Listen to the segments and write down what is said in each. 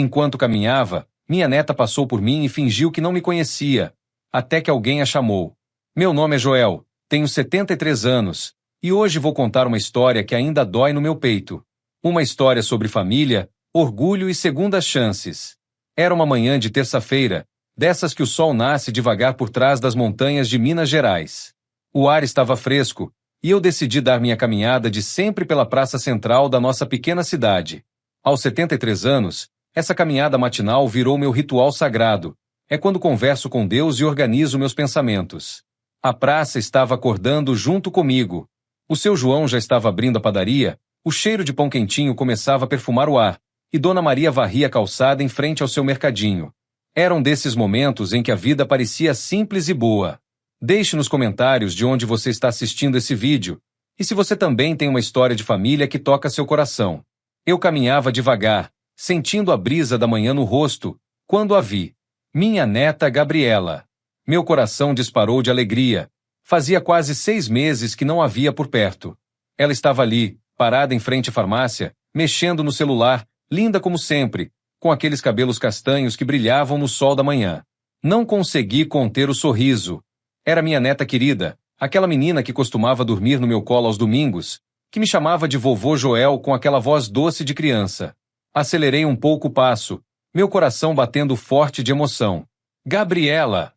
Enquanto caminhava, minha neta passou por mim e fingiu que não me conhecia, até que alguém a chamou. Meu nome é Joel, tenho 73 anos, e hoje vou contar uma história que ainda dói no meu peito. Uma história sobre família, orgulho e segundas chances. Era uma manhã de terça-feira, dessas que o sol nasce devagar por trás das montanhas de Minas Gerais. O ar estava fresco, e eu decidi dar minha caminhada de sempre pela praça central da nossa pequena cidade. Aos 73 anos, essa caminhada matinal virou meu ritual sagrado. É quando converso com Deus e organizo meus pensamentos. A praça estava acordando junto comigo. O seu João já estava abrindo a padaria, o cheiro de pão quentinho começava a perfumar o ar, e Dona Maria varria a calçada em frente ao seu mercadinho. Era um desses momentos em que a vida parecia simples e boa. Deixe nos comentários de onde você está assistindo esse vídeo, e se você também tem uma história de família que toca seu coração. Eu caminhava devagar, sentindo a brisa da manhã no rosto, quando a vi. Minha neta Gabriela. Meu coração disparou de alegria. Fazia quase 6 meses que não a via por perto. Ela estava ali, parada em frente à farmácia, mexendo no celular, linda como sempre, com aqueles cabelos castanhos que brilhavam no sol da manhã. Não consegui conter o sorriso. Era minha neta querida, aquela menina que costumava dormir no meu colo aos domingos, que me chamava de vovô Joel com aquela voz doce de criança. Acelerei um pouco o passo, meu coração batendo forte de emoção. Gabriela!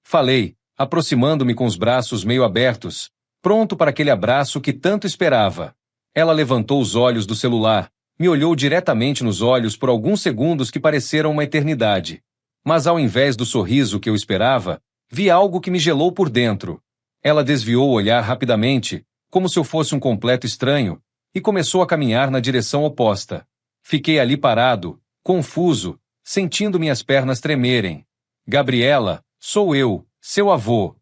Falei, aproximando-me com os braços meio abertos, pronto para aquele abraço que tanto esperava. Ela levantou os olhos do celular, me olhou diretamente nos olhos por alguns segundos que pareceram uma eternidade. Mas ao invés do sorriso que eu esperava, vi algo que me gelou por dentro. Ela desviou o olhar rapidamente, como se eu fosse um completo estranho, e começou a caminhar na direção oposta. Fiquei ali parado, confuso, sentindo minhas pernas tremerem. Gabriela, sou eu, seu avô.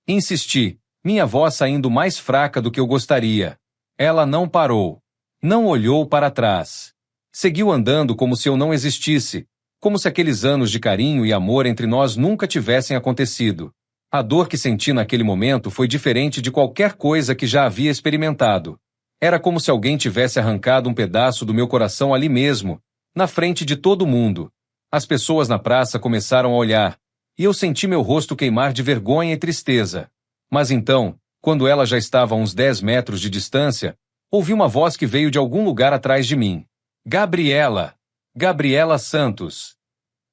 Insisti, minha voz saindo mais fraca do que eu gostaria. Ela não parou. Não olhou para trás. Seguiu andando como se eu não existisse, como se aqueles anos de carinho e amor entre nós nunca tivessem acontecido. A dor que senti naquele momento foi diferente de qualquer coisa que já havia experimentado. Era como se alguém tivesse arrancado um pedaço do meu coração ali mesmo, na frente de todo mundo. As pessoas na praça começaram a olhar, e eu senti meu rosto queimar de vergonha e tristeza. Mas então, quando ela já estava a uns 10 metros de distância, ouvi uma voz que veio de algum lugar atrás de mim. Gabriela! Gabriela Santos!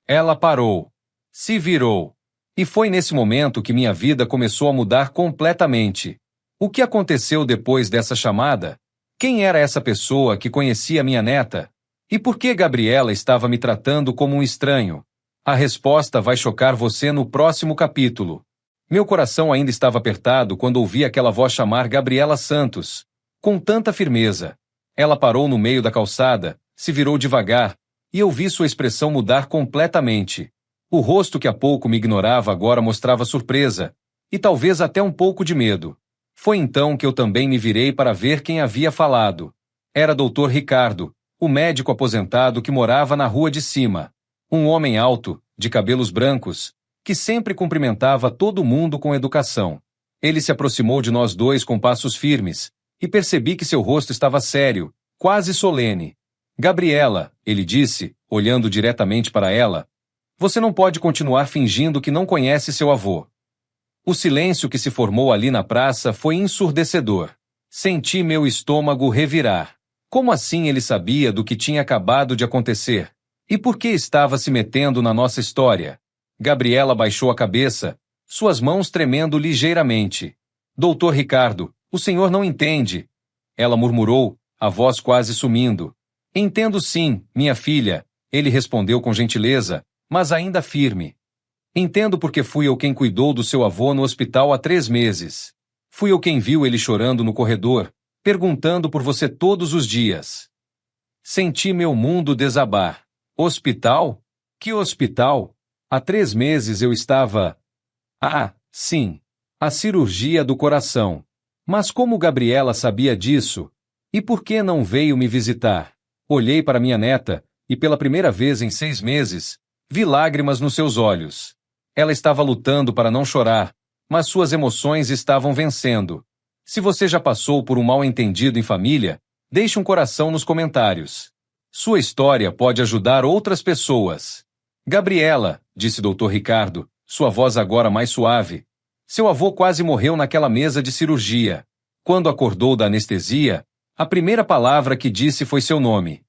Ela parou. Se virou. E foi nesse momento que minha vida começou a mudar completamente. O que aconteceu depois dessa chamada? Quem era essa pessoa que conhecia minha neta? E por que Gabriela estava me tratando como um estranho? A resposta vai chocar você no próximo capítulo. Meu coração ainda estava apertado quando ouvi aquela voz chamar Gabriela Santos. Com tanta firmeza. Ela parou no meio da calçada, se virou devagar, e eu vi sua expressão mudar completamente. O rosto que há pouco me ignorava agora mostrava surpresa, e talvez até um pouco de medo. Foi então que eu também me virei para ver quem havia falado. Era Dr. Ricardo, o médico aposentado que morava na rua de cima. Um homem alto, de cabelos brancos, que sempre cumprimentava todo mundo com educação. Ele se aproximou de nós dois com passos firmes, e percebi que seu rosto estava sério, quase solene. Gabriela, ele disse, olhando diretamente para ela, você não pode continuar fingindo que não conhece seu avô. O silêncio que se formou ali na praça foi ensurdecedor. Senti meu estômago revirar. Como assim ele sabia do que tinha acabado de acontecer? E por que estava se metendo na nossa história? Gabriela baixou a cabeça, suas mãos tremendo ligeiramente. Doutor Ricardo, o senhor não entende. Ela murmurou, a voz quase sumindo. Entendo sim, minha filha, ele respondeu com gentileza, mas ainda firme. Entendo porque fui eu quem cuidou do seu avô no hospital há 3 meses. Fui eu quem viu ele chorando no corredor, perguntando por você todos os dias. Senti meu mundo desabar. Hospital? Que hospital? Há 3 meses eu estava... Ah, sim. A cirurgia do coração. Mas como Gabriela sabia disso? E por que não veio me visitar? Olhei para minha neta, e pela primeira vez em 6 meses, vi lágrimas nos seus olhos. Ela estava lutando para não chorar, mas suas emoções estavam vencendo. Se você já passou por um mal-entendido em família, deixe um coração nos comentários. Sua história pode ajudar outras pessoas. Gabriela, disse Dr. Ricardo, sua voz agora mais suave. Seu avô quase morreu naquela mesa de cirurgia. Quando acordou da anestesia, a primeira palavra que disse foi seu nome.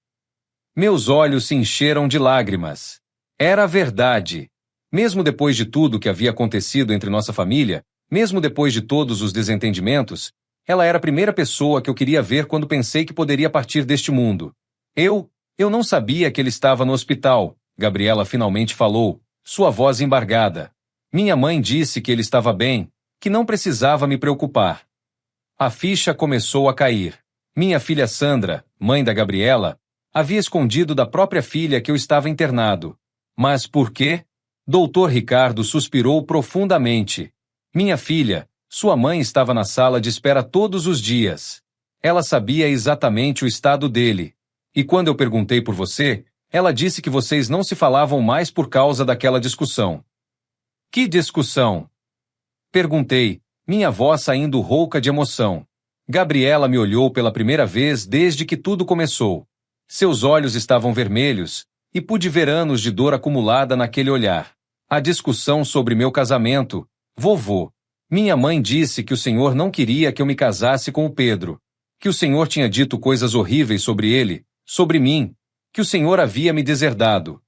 Meus olhos se encheram de lágrimas. Era a verdade. Mesmo depois de tudo que havia acontecido entre nossa família, mesmo depois de todos os desentendimentos, ela era a primeira pessoa que eu queria ver quando pensei que poderia partir deste mundo. Eu não sabia que ele estava no hospital, Gabriela finalmente falou, sua voz embargada. Minha mãe disse que ele estava bem, que não precisava me preocupar. A ficha começou a cair. Minha filha Sandra, mãe da Gabriela, havia escondido da própria filha que eu estava internado. Mas por quê? Dr. Ricardo suspirou profundamente. Minha filha, sua mãe estava na sala de espera todos os dias. Ela sabia exatamente o estado dele. E quando eu perguntei por você, ela disse que vocês não se falavam mais por causa daquela discussão. Que discussão? Perguntei, minha voz saindo rouca de emoção. Gabriela me olhou pela primeira vez desde que tudo começou. Seus olhos estavam vermelhos, e pude ver anos de dor acumulada naquele olhar. A discussão sobre meu casamento. Vovô. Minha mãe disse que o senhor não queria que eu me casasse com o Pedro. Que o senhor tinha dito coisas horríveis sobre ele, sobre mim. Que o senhor havia me deserdado.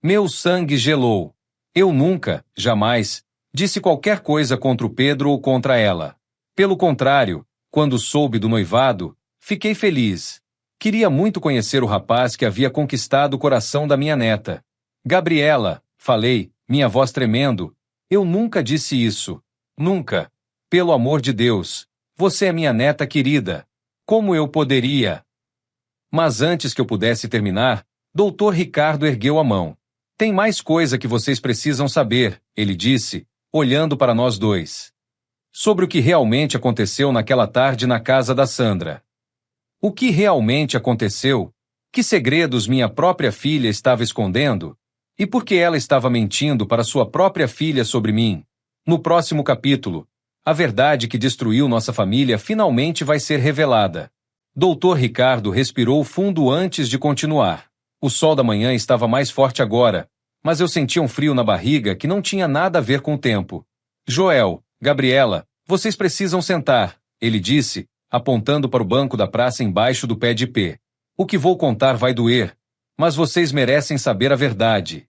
Meu sangue gelou. Eu nunca, jamais, disse qualquer coisa contra o Pedro ou contra ela. Pelo contrário, quando soube do noivado, fiquei feliz. Queria muito conhecer o rapaz que havia conquistado o coração da minha neta. Gabriela, falei, minha voz tremendo, eu nunca disse isso. Nunca. Pelo amor de Deus. Você é minha neta querida. Como eu poderia? Mas antes que eu pudesse terminar, Dr. Ricardo ergueu a mão. Tem mais coisa que vocês precisam saber, ele disse, olhando para nós dois. Sobre o que realmente aconteceu naquela tarde na casa da Sandra. O que realmente aconteceu? Que segredos minha própria filha estava escondendo? E por que ela estava mentindo para sua própria filha sobre mim? No próximo capítulo, a verdade que destruiu nossa família finalmente vai ser revelada. Dr. Ricardo respirou fundo antes de continuar. O sol da manhã estava mais forte agora, mas eu sentia um frio na barriga que não tinha nada a ver com o tempo. Joel, Gabriela, vocês precisam sentar, ele disse, apontando para o banco da praça embaixo do pé de ipê. O que vou contar vai doer, mas vocês merecem saber a verdade.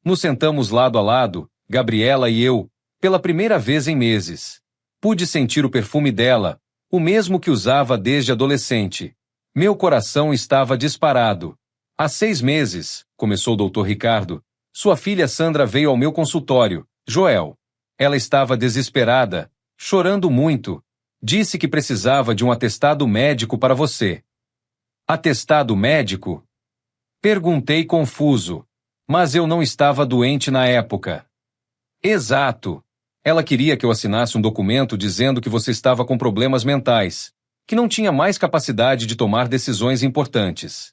Nos sentamos lado a lado, Gabriela e eu, pela primeira vez em meses. Pude sentir o perfume dela, o mesmo que usava desde adolescente. Meu coração estava disparado. Há 6 meses, começou o Dr. Ricardo, sua filha Sandra veio ao meu consultório, Joel. Ela estava desesperada, chorando muito. Disse que precisava de um atestado médico para você. Atestado médico? Perguntei confuso. Mas eu não estava doente na época. Exato. Ela queria que eu assinasse um documento dizendo que você estava com problemas mentais, que não tinha mais capacidade de tomar decisões importantes.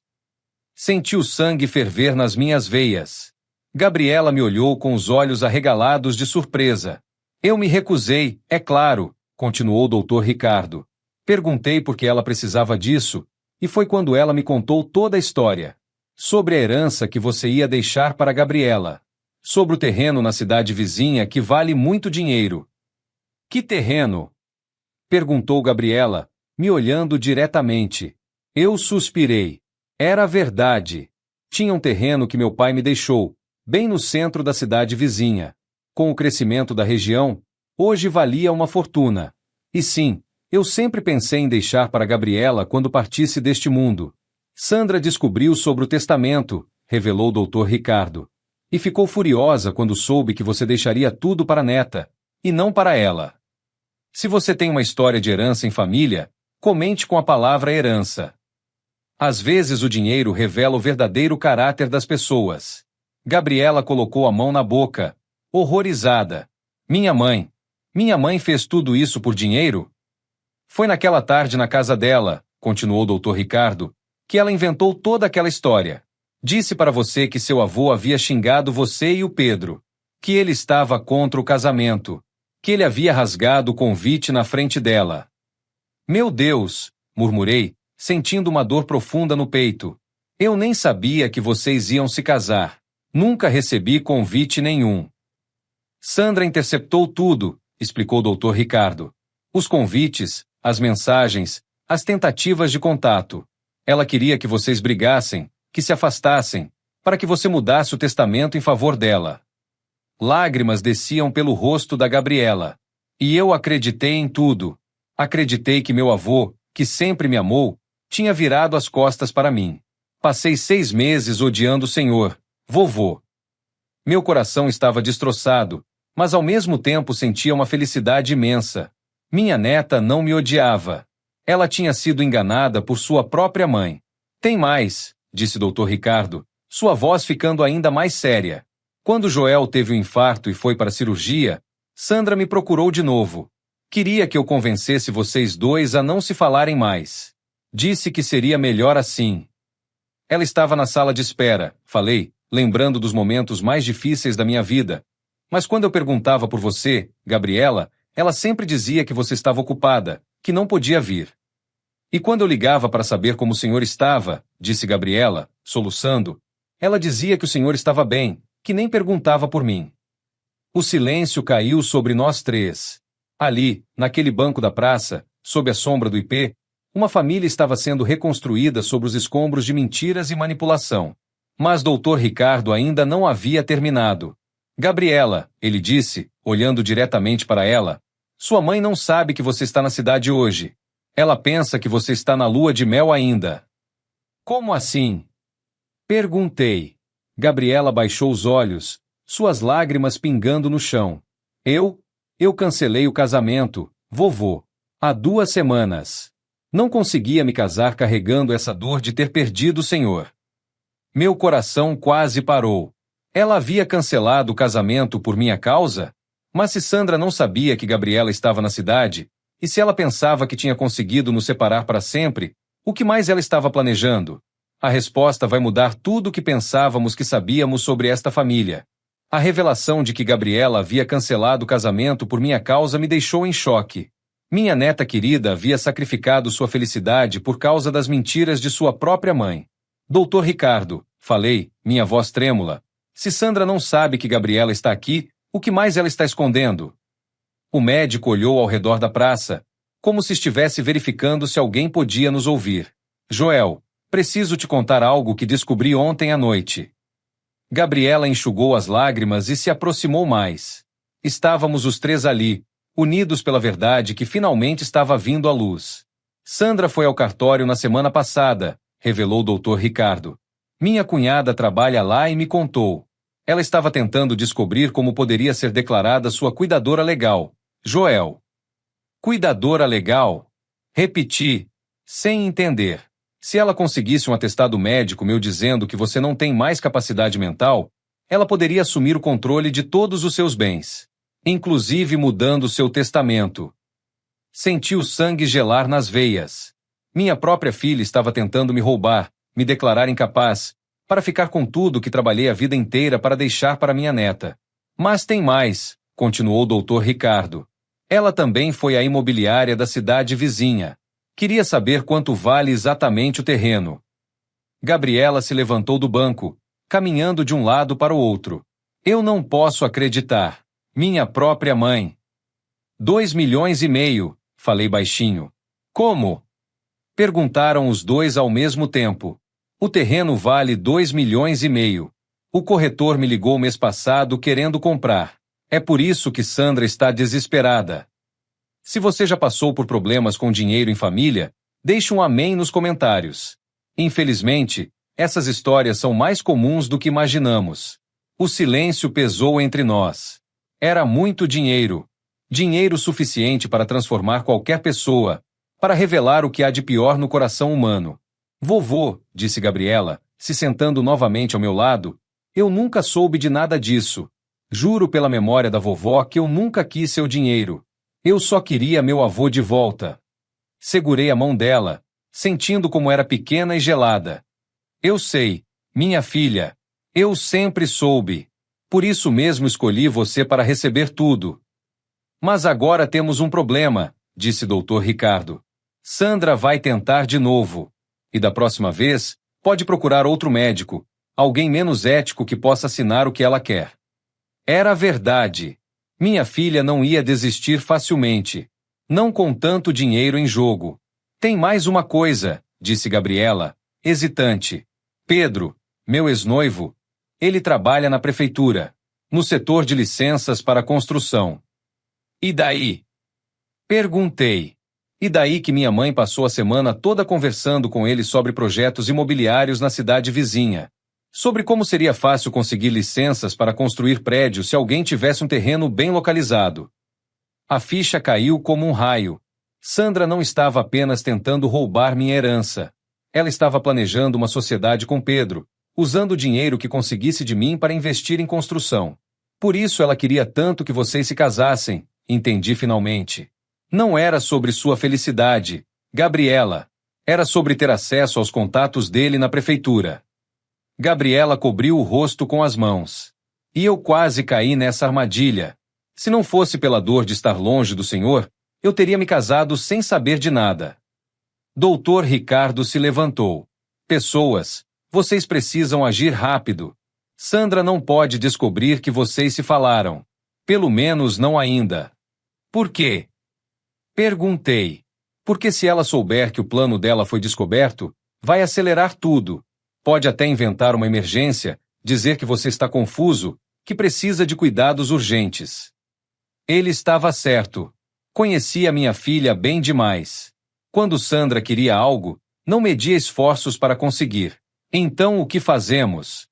Senti o sangue ferver nas minhas veias. Gabriela me olhou com os olhos arregalados de surpresa. Eu me recusei, é claro, continuou o Dr. Ricardo. Perguntei por que ela precisava disso, e foi quando ela me contou toda a história. Sobre a herança que você ia deixar para Gabriela. Sobre o terreno na cidade vizinha que vale muito dinheiro. Que terreno? Perguntou Gabriela, me olhando diretamente. Eu suspirei. Era verdade. Tinha um terreno que meu pai me deixou, bem no centro da cidade vizinha. Com o crescimento da região, hoje valia uma fortuna. E sim, eu sempre pensei em deixar para Gabriela quando partisse deste mundo. Sandra descobriu sobre o testamento, revelou o Dr. Ricardo. E ficou furiosa quando soube que você deixaria tudo para a neta, e não para ela. Se você tem uma história de herança em família, comente com a palavra herança. Às vezes o dinheiro revela o verdadeiro caráter das pessoas. Gabriela colocou a mão na boca, horrorizada. Minha mãe fez tudo isso por dinheiro? Foi naquela tarde na casa dela, continuou o Dr. Ricardo, que ela inventou toda aquela história. Disse para você que seu avô havia xingado você e o Pedro, que ele estava contra o casamento, que ele havia rasgado o convite na frente dela. Meu Deus, murmurei, sentindo uma dor profunda no peito. Eu nem sabia que vocês iam se casar. Nunca recebi convite nenhum. Sandra interceptou tudo, explicou o Dr. Ricardo. Os convites, as mensagens, as tentativas de contato. Ela queria que vocês brigassem, que se afastassem, para que você mudasse o testamento em favor dela. Lágrimas desciam pelo rosto da Gabriela. E eu acreditei em tudo. Acreditei que meu avô, que sempre me amou, tinha virado as costas para mim. Passei 6 meses odiando o senhor, vovô. Meu coração estava destroçado, mas ao mesmo tempo sentia uma felicidade imensa. Minha neta não me odiava. Ela tinha sido enganada por sua própria mãe. Tem mais, disse Dr. Ricardo, sua voz ficando ainda mais séria. Quando Joel teve um infarto e foi para a cirurgia, Sandra me procurou de novo. Queria que eu convencesse vocês dois a não se falarem mais. Disse que seria melhor assim. Ela estava na sala de espera, falei, lembrando dos momentos mais difíceis da minha vida. Mas quando eu perguntava por você, Gabriela, ela sempre dizia que você estava ocupada, que não podia vir. E quando eu ligava para saber como o senhor estava, disse Gabriela, soluçando, ela dizia que o senhor estava bem, que nem perguntava por mim. O silêncio caiu sobre nós três. Ali, naquele banco da praça, sob a sombra do ipê, uma família estava sendo reconstruída sobre os escombros de mentiras e manipulação. Mas Dr. Ricardo ainda não havia terminado. Gabriela, ele disse, olhando diretamente para ela, sua mãe não sabe que você está na cidade hoje. Ela pensa que você está na lua de mel ainda. Como assim? Perguntei. Gabriela baixou os olhos, suas lágrimas pingando no chão. Eu cancelei o casamento, vovô, há 2 semanas. Não conseguia me casar carregando essa dor de ter perdido o senhor. Meu coração quase parou. Ela havia cancelado o casamento por minha causa? Mas se Sandra não sabia que Gabriela estava na cidade, e se ela pensava que tinha conseguido nos separar para sempre, o que mais ela estava planejando? A resposta vai mudar tudo o que pensávamos que sabíamos sobre esta família. A revelação de que Gabriela havia cancelado o casamento por minha causa me deixou em choque. Minha neta querida havia sacrificado sua felicidade por causa das mentiras de sua própria mãe. Doutor Ricardo, falei, minha voz trêmula, se Sandra não sabe que Gabriela está aqui, o que mais ela está escondendo? O médico olhou ao redor da praça, como se estivesse verificando se alguém podia nos ouvir. Joel, preciso te contar algo que descobri ontem à noite. Gabriela enxugou as lágrimas e se aproximou mais. Estávamos os 3 ali, unidos pela verdade que finalmente estava vindo à luz. Sandra foi ao cartório na semana passada, revelou o Dr. Ricardo. Minha cunhada trabalha lá e me contou. Ela estava tentando descobrir como poderia ser declarada sua cuidadora legal. Joel. Cuidadora legal? Repeti, sem entender. Se ela conseguisse um atestado médico meu dizendo que você não tem mais capacidade mental, ela poderia assumir o controle de todos os seus bens, inclusive mudando seu testamento. Senti o sangue gelar nas veias. Minha própria filha estava tentando me roubar, me declarar incapaz, para ficar com tudo que trabalhei a vida inteira para deixar para minha neta. Mas tem mais, continuou o Dr. Ricardo. Ela também foi à imobiliária da cidade vizinha. Queria saber quanto vale exatamente o terreno. Gabriela se levantou do banco, caminhando de um lado para o outro. Eu não posso acreditar. Minha própria mãe. 2,5 milhões, falei baixinho. Como? Perguntaram os dois ao mesmo tempo. O terreno vale 2,5 milhões. O corretor me ligou mês passado querendo comprar. É por isso que Sandra está desesperada. Se você já passou por problemas com dinheiro em família, deixe um amém nos comentários. Infelizmente, essas histórias são mais comuns do que imaginamos. O silêncio pesou entre nós. Era muito dinheiro. Dinheiro suficiente para transformar qualquer pessoa, para revelar o que há de pior no coração humano. Vovô, disse Gabriela, se sentando novamente ao meu lado, eu nunca soube de nada disso. Juro pela memória da vovó que eu nunca quis seu dinheiro. Eu só queria meu avô de volta. Segurei a mão dela, sentindo como era pequena e gelada. Eu sei, minha filha. Eu sempre soube. Por isso mesmo escolhi você para receber tudo. Mas agora temos um problema, disse Dr. Ricardo. Sandra vai tentar de novo. E da próxima vez, Pode procurar outro médico, alguém menos ético que possa assinar o que ela quer. Era verdade. Minha filha não ia desistir facilmente. Não com tanto dinheiro em jogo. Tem mais uma coisa, disse Gabriela, hesitante. Pedro, meu ex-noivo, ele trabalha na prefeitura, no setor de licenças para construção. E daí? Perguntei. E daí que minha mãe passou a semana toda conversando com ele sobre projetos imobiliários na cidade vizinha. Sobre como seria fácil conseguir licenças para construir prédios se alguém tivesse um terreno bem localizado. A ficha caiu como um raio. Sandra não estava apenas tentando roubar minha herança. Ela estava planejando uma sociedade com Pedro, usando o dinheiro que conseguisse de mim para investir em construção. Por isso ela queria tanto que vocês se casassem, entendi finalmente. Não era sobre sua felicidade, Gabriela. Era sobre ter acesso aos contatos dele na prefeitura. Gabriela cobriu o rosto com as mãos. E eu quase caí nessa armadilha. Se não fosse pela dor de estar longe do Senhor, eu teria me casado sem saber de nada. Doutor Ricardo se levantou. Pessoas, vocês precisam agir rápido. Sandra não pode descobrir que vocês se falaram. Pelo menos não ainda. Por quê? Perguntei. Porque se ela souber que o plano dela foi descoberto, vai acelerar tudo. Pode até inventar uma emergência, dizer que você está confuso, que precisa de cuidados urgentes. Ele estava certo. Conhecia minha filha bem demais. Quando Sandra queria algo, não media esforços para conseguir. Então o que fazemos?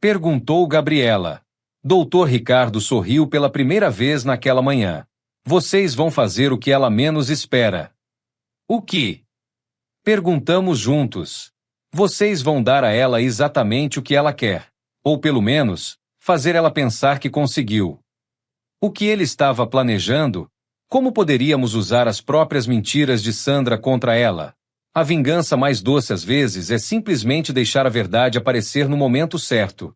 Perguntou Gabriela. Doutor Ricardo sorriu pela primeira vez naquela manhã. Vocês vão fazer o que ela menos espera. O que? Perguntamos juntos. Vocês vão dar a ela exatamente o que ela quer. Ou pelo menos, fazer ela pensar que conseguiu. O que ele estava planejando? Como poderíamos usar as próprias mentiras de Sandra contra ela? A vingança mais doce às vezes é simplesmente deixar a verdade aparecer no momento certo.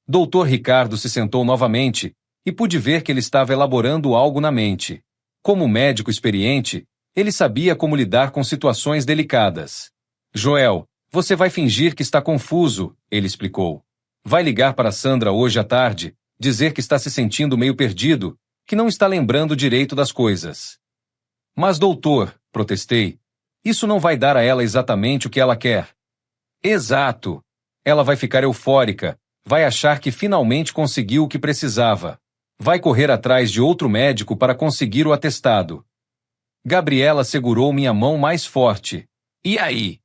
Doutor Ricardo se sentou novamente e pude ver que ele estava elaborando algo na mente. Como médico experiente, ele sabia como lidar com situações delicadas. Joel, você vai fingir que está confuso, ele explicou. Vai ligar para Sandra hoje à tarde, dizer que está se sentindo meio perdido, que não está lembrando direito das coisas. Mas doutor, protestei, isso não vai dar a ela exatamente o que ela quer. Exato. Ela vai ficar eufórica, vai achar que finalmente conseguiu o que precisava. Vai correr atrás de outro médico para conseguir o atestado. Gabriela segurou minha mão mais forte. E aí?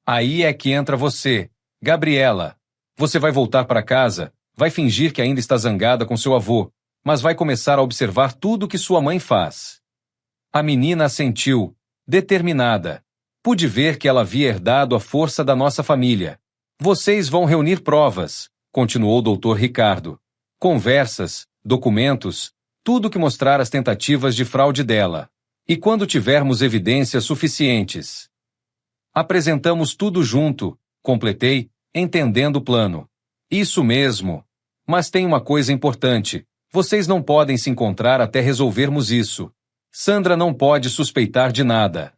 Aí é que entra você, Gabriela. Você vai voltar para casa, vai fingir que ainda está zangada com seu avô, mas vai começar a observar tudo o que sua mãe faz. A menina assentiu, determinada. Pude ver que ela havia herdado a força da nossa família. Vocês vão reunir provas, continuou o doutor Ricardo. Conversas, documentos, tudo que mostrar as tentativas de fraude dela. E quando tivermos evidências suficientes. Apresentamos tudo junto, completei, entendendo o plano. Isso mesmo. Mas tem uma coisa importante. Vocês não podem se encontrar até resolvermos isso. Sandra não pode suspeitar de nada.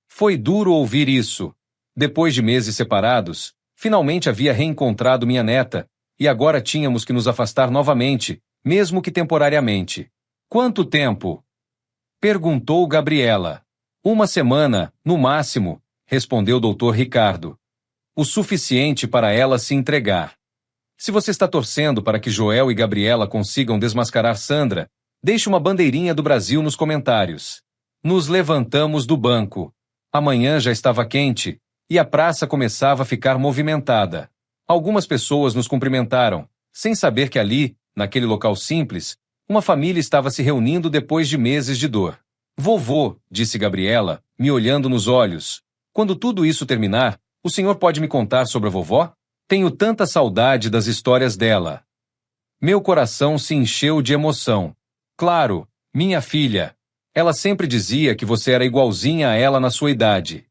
Foi duro ouvir isso. Depois de meses separados, finalmente havia reencontrado minha neta, e agora tínhamos que nos afastar novamente, mesmo que temporariamente. Quanto tempo? Perguntou Gabriela. 1 semana, no máximo, respondeu o doutor Ricardo. O suficiente para ela se entregar. Se você está torcendo para que Joel e Gabriela consigam desmascarar Sandra, deixe uma bandeirinha do Brasil nos comentários. Nos levantamos do banco. A manhã já estava quente, e a praça começava a ficar movimentada. Algumas pessoas nos cumprimentaram, sem saber que ali, naquele local simples, uma família estava se reunindo depois de meses de dor. Vovô, disse Gabriela, me olhando nos olhos, quando tudo isso terminar, o senhor pode me contar sobre a vovó? Tenho tanta saudade das histórias dela. Meu coração se encheu de emoção. Claro, minha filha. Ela sempre dizia que você era igualzinha a ela na sua idade.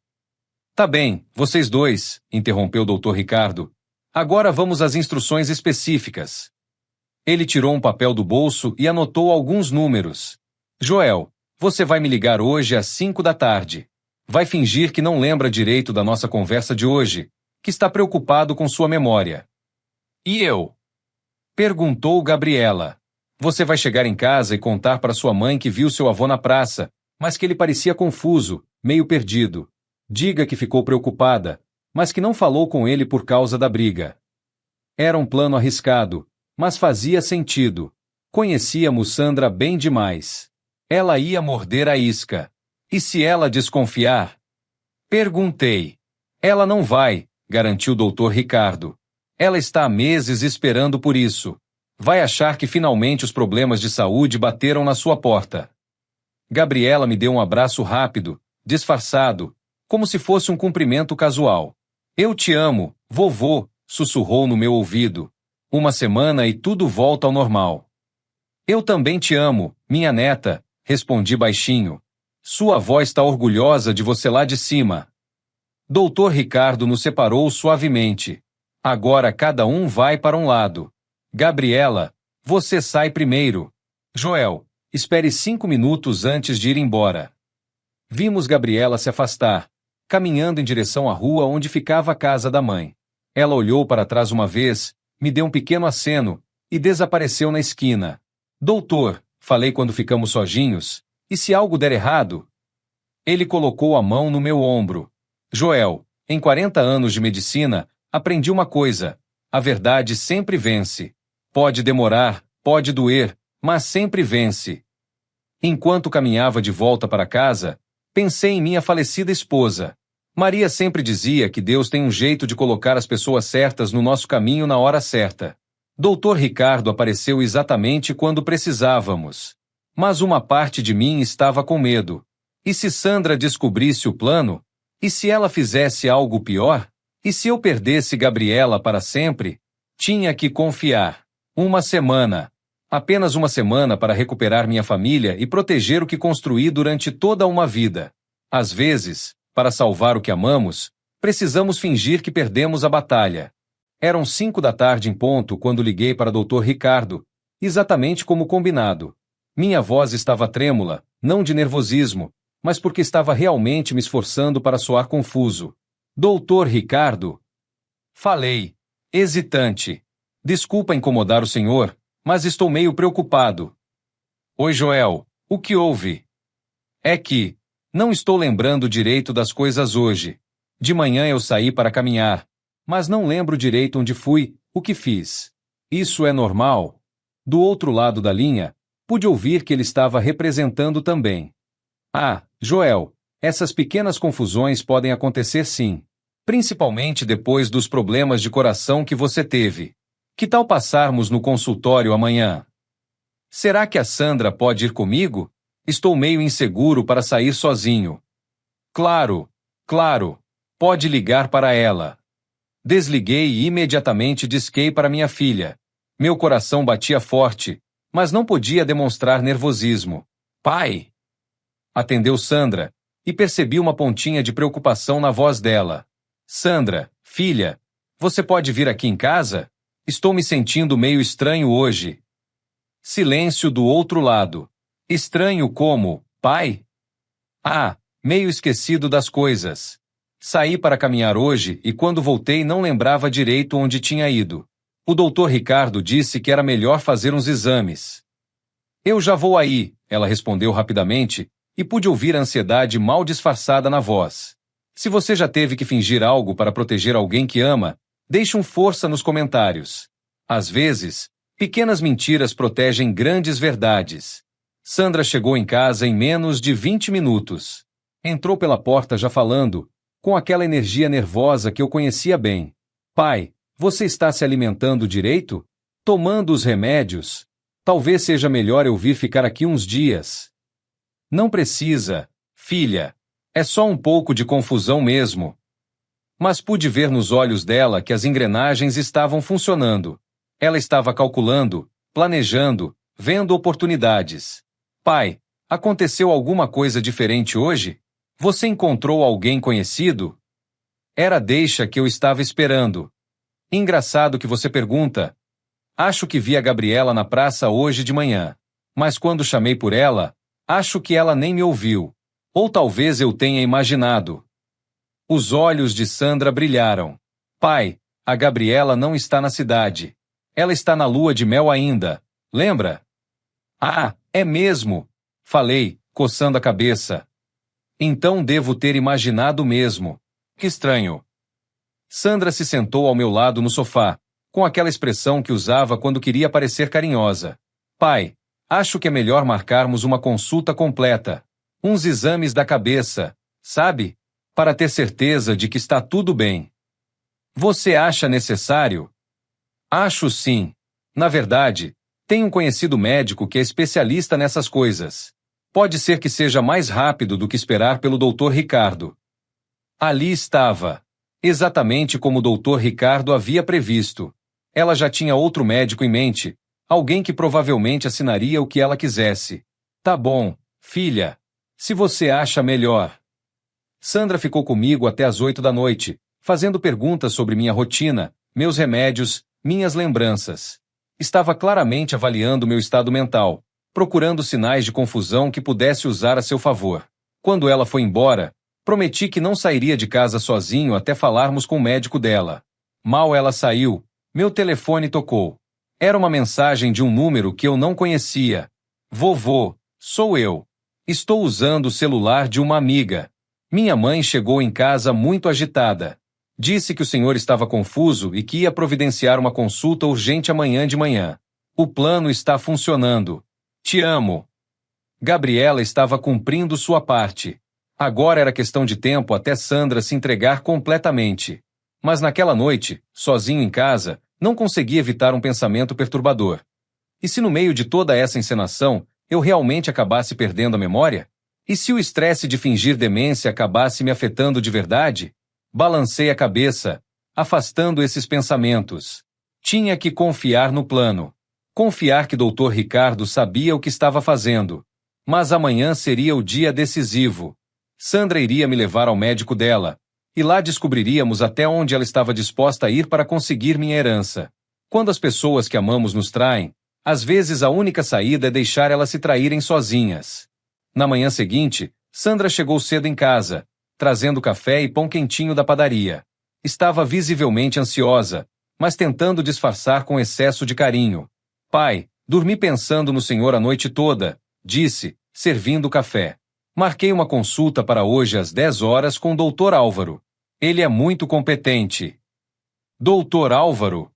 Tá bem, vocês dois, interrompeu o doutor Ricardo. Agora vamos às instruções específicas. Ele tirou um papel do bolso e anotou alguns números. Joel, você vai me ligar hoje às 5 da tarde. Vai fingir que não lembra direito da nossa conversa de hoje. que está preocupado com sua memória. E eu? Perguntou Gabriela. Você vai chegar em casa e contar para sua mãe que viu seu avô na praça, mas que ele parecia confuso, meio perdido. Diga que ficou preocupada, mas que não falou com ele por causa da briga. Era um plano arriscado, mas fazia sentido. Conhecíamos Sandra bem demais. Ela ia morder a isca. E se ela desconfiar? Perguntei. Ela não vai, garantiu o Dr. Ricardo. Ela está há meses esperando por isso. Vai achar que finalmente os problemas de saúde bateram na sua porta. Gabriela me deu um abraço rápido, disfarçado, como se fosse um cumprimento casual. Eu te amo, vovô, sussurrou no meu ouvido. Uma semana e tudo volta ao normal. Eu também te amo, minha neta, respondi baixinho. Sua avó está orgulhosa de você lá de cima. Dr. Ricardo nos separou suavemente. Agora cada um vai para um lado. Gabriela, você sai primeiro. Joel, espere 5 minutos antes de ir embora. Vimos Gabriela se afastar, caminhando em direção à rua onde ficava a casa da mãe. Ela olhou para trás uma vez, me deu um pequeno aceno e desapareceu na esquina. Doutor, falei quando ficamos sozinhos, e se algo der errado? Ele colocou a mão no meu ombro. Joel, em 40 anos de medicina, aprendi uma coisa: a verdade sempre vence. Pode demorar, pode doer, mas sempre vence. Enquanto caminhava de volta para casa, pensei em minha falecida esposa. Maria sempre dizia que Deus tem um jeito de colocar as pessoas certas no nosso caminho na hora certa. Dr. Ricardo apareceu exatamente quando precisávamos. Mas uma parte de mim estava com medo. E se Sandra descobrisse o plano? E se ela fizesse algo pior? E se eu perdesse Gabriela para sempre? Tinha que confiar. Uma semana. Apenas uma semana para recuperar minha família e proteger o que construí durante toda uma vida. Às vezes, para salvar o que amamos, precisamos fingir que perdemos a batalha. Eram 5 da tarde em ponto quando liguei para Dr. Ricardo, exatamente como combinado. Minha voz estava trêmula, não de nervosismo, mas porque estava realmente me esforçando para soar confuso. Doutor Ricardo? Falei, hesitante. Desculpa incomodar o senhor, mas estou meio preocupado. Oi, Joel, o que houve? É que não estou lembrando direito das coisas hoje. De manhã eu saí para caminhar, mas não lembro direito onde fui, o que fiz. Isso é normal? Do outro lado da linha, pude ouvir que ele estava representando também. Ah, Joel, essas pequenas confusões podem acontecer sim. Principalmente depois dos problemas de coração que você teve. Que tal passarmos no consultório amanhã? Será que a Sandra pode ir comigo? Estou meio inseguro para sair sozinho. Claro, claro. Pode ligar para ela. Desliguei e imediatamente disquei para minha filha. Meu coração batia forte, mas não podia demonstrar nervosismo. Pai! Atendeu Sandra, e percebi uma pontinha de preocupação na voz dela. Sandra, filha, você pode vir aqui em casa? Estou me sentindo meio estranho hoje. Silêncio do outro lado. Estranho como, pai? Ah, meio esquecido das coisas. Saí para caminhar hoje e quando voltei não lembrava direito onde tinha ido. O doutor Ricardo disse que era melhor fazer uns exames. Eu já vou aí, ela respondeu rapidamente, e pude ouvir a ansiedade mal disfarçada na voz. Se você já teve que fingir algo para proteger alguém que ama, deixe um força nos comentários. Às vezes, pequenas mentiras protegem grandes verdades. Sandra chegou em casa em menos de 20 minutos. Entrou pela porta já falando, com aquela energia nervosa que eu conhecia bem. Pai, você está se alimentando direito? Tomando os remédios? Talvez seja melhor eu vir ficar aqui uns dias. Não precisa, filha. É só um pouco de confusão mesmo. Mas pude ver nos olhos dela que as engrenagens estavam funcionando. Ela estava calculando, planejando, vendo oportunidades. Pai, aconteceu alguma coisa diferente hoje? Você encontrou alguém conhecido? Era a deixa que eu estava esperando. Engraçado que você pergunta. Acho que vi a Gabriela na praça hoje de manhã. Mas quando chamei por ela, acho que ela nem me ouviu. Ou talvez eu tenha imaginado. Os olhos de Sandra brilharam. Pai, a Gabriela não está na cidade. Ela está na lua de mel ainda, lembra? Ah, é mesmo! Falei, coçando a cabeça. Então devo ter imaginado mesmo. Que estranho. Sandra se sentou ao meu lado no sofá, com aquela expressão que usava quando queria parecer carinhosa. Pai, acho que é melhor marcarmos uma consulta completa. Uns exames da cabeça, sabe? Para ter certeza de que está tudo bem. Você acha necessário? Acho sim. Na verdade, tenho um conhecido médico que é especialista nessas coisas. Pode ser que seja mais rápido do que esperar pelo Dr. Ricardo. Ali estava. Exatamente como o Dr. Ricardo havia previsto. Ela já tinha outro médico em mente, alguém que provavelmente assinaria o que ela quisesse. Tá bom, filha. Se você acha melhor. Sandra ficou comigo até às 8 da noite, fazendo perguntas sobre minha rotina, meus remédios, minhas lembranças. Estava claramente avaliando meu estado mental, procurando sinais de confusão que pudesse usar a seu favor. Quando ela foi embora, prometi que não sairia de casa sozinho até falarmos com o médico dela. Mal ela saiu, meu telefone tocou. Era uma mensagem de um número que eu não conhecia. Vovô, sou eu. Estou usando o celular de uma amiga. Minha mãe chegou em casa muito agitada. Disse que o senhor estava confuso e que ia providenciar uma consulta urgente amanhã de manhã. O plano está funcionando. Te amo. Gabriela estava cumprindo sua parte. Agora era questão de tempo até Sandra se entregar completamente. Mas naquela noite, sozinho em casa, não consegui evitar um pensamento perturbador. E se no meio de toda essa encenação, eu realmente acabasse perdendo a memória? E se o estresse de fingir demência acabasse me afetando de verdade? Balancei a cabeça, afastando esses pensamentos. Tinha que confiar no plano. Confiar que Dr. Ricardo sabia o que estava fazendo. Mas amanhã seria o dia decisivo. Sandra iria me levar ao médico dela, e lá descobriríamos até onde ela estava disposta a ir para conseguir minha herança. Quando as pessoas que amamos nos traem, às vezes a única saída é deixar elas se traírem sozinhas. Na manhã seguinte, Sandra chegou cedo em casa, trazendo café e pão quentinho da padaria. Estava visivelmente ansiosa, mas tentando disfarçar com excesso de carinho. Pai, dormi pensando no senhor a noite toda, disse, servindo o café. Marquei uma consulta para hoje às 10 horas com o Dr. Álvaro. Ele é muito competente. Dr. Álvaro?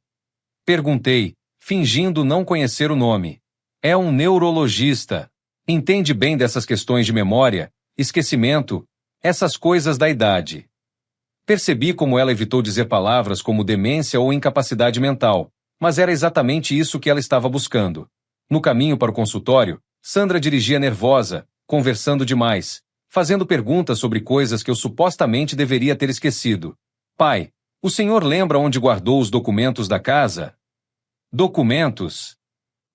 Perguntei, fingindo não conhecer o nome. É um neurologista. Entende bem dessas questões de memória, esquecimento, essas coisas da idade. Percebi como ela evitou dizer palavras como demência ou incapacidade mental, mas era exatamente isso que ela estava buscando. No caminho para o consultório, Sandra dirigia nervosa, conversando demais, fazendo perguntas sobre coisas que eu supostamente deveria ter esquecido. Pai, o senhor lembra onde guardou os documentos da casa? Documentos?